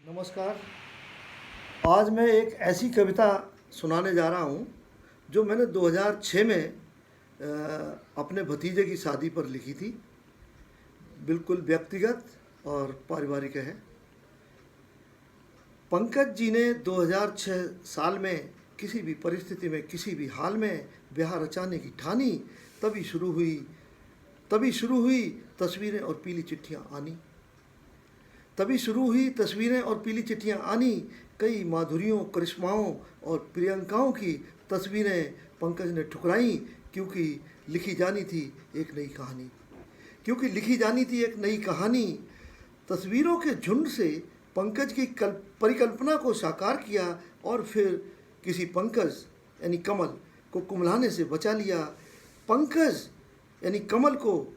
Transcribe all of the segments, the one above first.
नमस्कार। आज मैं एक ऐसी कविता सुनाने जा रहा हूँ जो मैंने 2006 में अपने भतीजे की शादी पर लिखी थी। बिल्कुल व्यक्तिगत और पारिवारिक है। पंकज जी ने 2006 साल में किसी भी परिस्थिति में किसी भी हाल में ब्याह रचाने की ठानी। तभी शुरू हुई तस्वीरें और पीली चिट्ठियाँ आनी। तभी शुरू हुई तस्वीरें और पीली चिट्ठियाँ आनी। कई माधुरियों, करिश्माओं और प्रियंकाओं की तस्वीरें पंकज ने ठुकराई, क्योंकि लिखी जानी थी एक नई कहानी। तस्वीरों के झुंड से पंकज की परिकल्पना को साकार किया और फिर किसी पंकज यानी कमल को कुम्हलाने से बचा लिया। पंकज यानी कमल को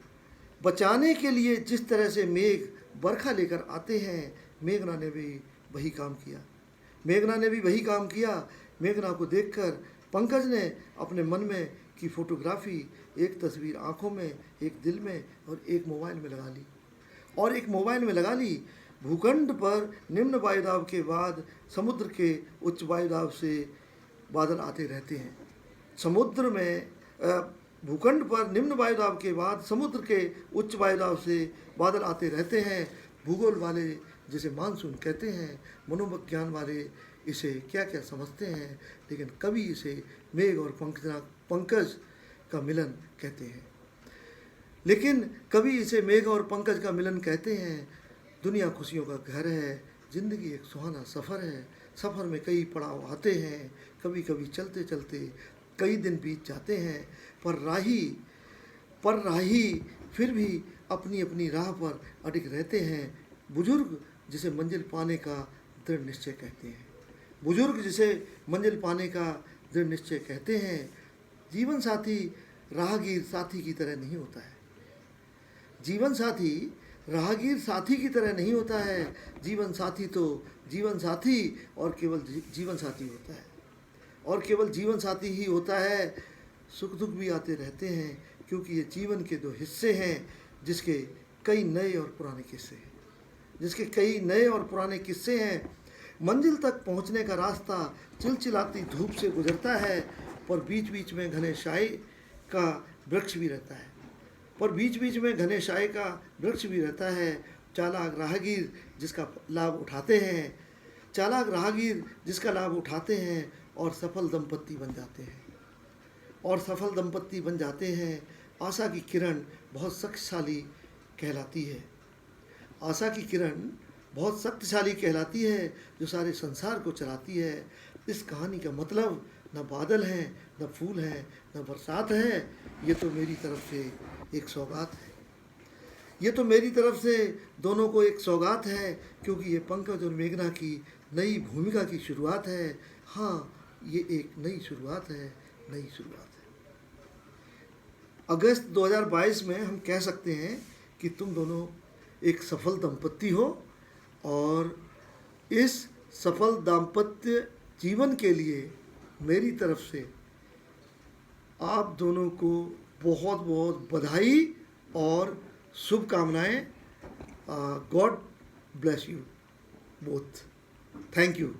बचाने के लिए जिस तरह से मेघ बरखा लेकर आते हैं, मेघना ने भी वही काम किया। मेघना को देखकर पंकज ने अपने मन में की फोटोग्राफी, एक तस्वीर आंखों में, एक दिल में और एक मोबाइल में लगा ली। भूखंड पर निम्न वायुदाब के बाद समुद्र के उच्च वायुदाब से बादल आते रहते हैं। भूखंड पर निम्न वायुदाब के बाद समुद्र के उच्च वायुदाब से बादल आते रहते हैं। भूगोल वाले जिसे मानसून कहते हैं, मनोविज्ञान वाले इसे क्या क्या समझते हैं, लेकिन कवि इसे मेघ और पंकज का मिलन कहते हैं। दुनिया खुशियों का घर है, ज़िंदगी एक सुहाना सफ़र है। सफ़र में कई पड़ाव आते हैं, कभी कभी चलते चलते कई दिन बीत जाते हैं, पर राही फिर भी अपनी अपनी राह पर अडिग रहते हैं। बुजुर्ग जिसे मंजिल पाने का दृढ़ निश्चय कहते हैं। जीवन साथी राहगीर साथी की तरह नहीं होता है। जीवन साथी तो जीवन साथी और केवल जीवन साथी होता है, और केवल जीवन साथी ही होता है। सुख दुख भी आते रहते हैं, क्योंकि ये जीवन के दो हिस्से हैं, जिसके कई नए और पुराने किस्से हैं। मंजिल तक पहुंचने का रास्ता चिलचिलाती धूप से गुजरता है, पर बीच बीच में घने साए का वृक्ष भी रहता है। चालाक राहगीर जिसका लाभ उठाते हैं और सफल दंपत्ति बन जाते हैं। आशा की किरण बहुत शक्तिशाली कहलाती है, जो सारे संसार को चलाती है। इस कहानी का मतलब न बादल हैं, न फूल हैं, न बरसात है। ये तो मेरी तरफ से दोनों को एक सौगात है, क्योंकि ये पंकज और मेघना की नई भूमिका की शुरुआत है। हाँ, ये एक नई शुरुआत है। अगस्त 2022 में हम कह सकते हैं कि तुम दोनों एक सफल दंपत्ति हो, और इस सफल दाम्पत्य जीवन के लिए मेरी तरफ से आप दोनों को बहुत बहुत बधाई और शुभकामनाएं। God bless you both. Thank you.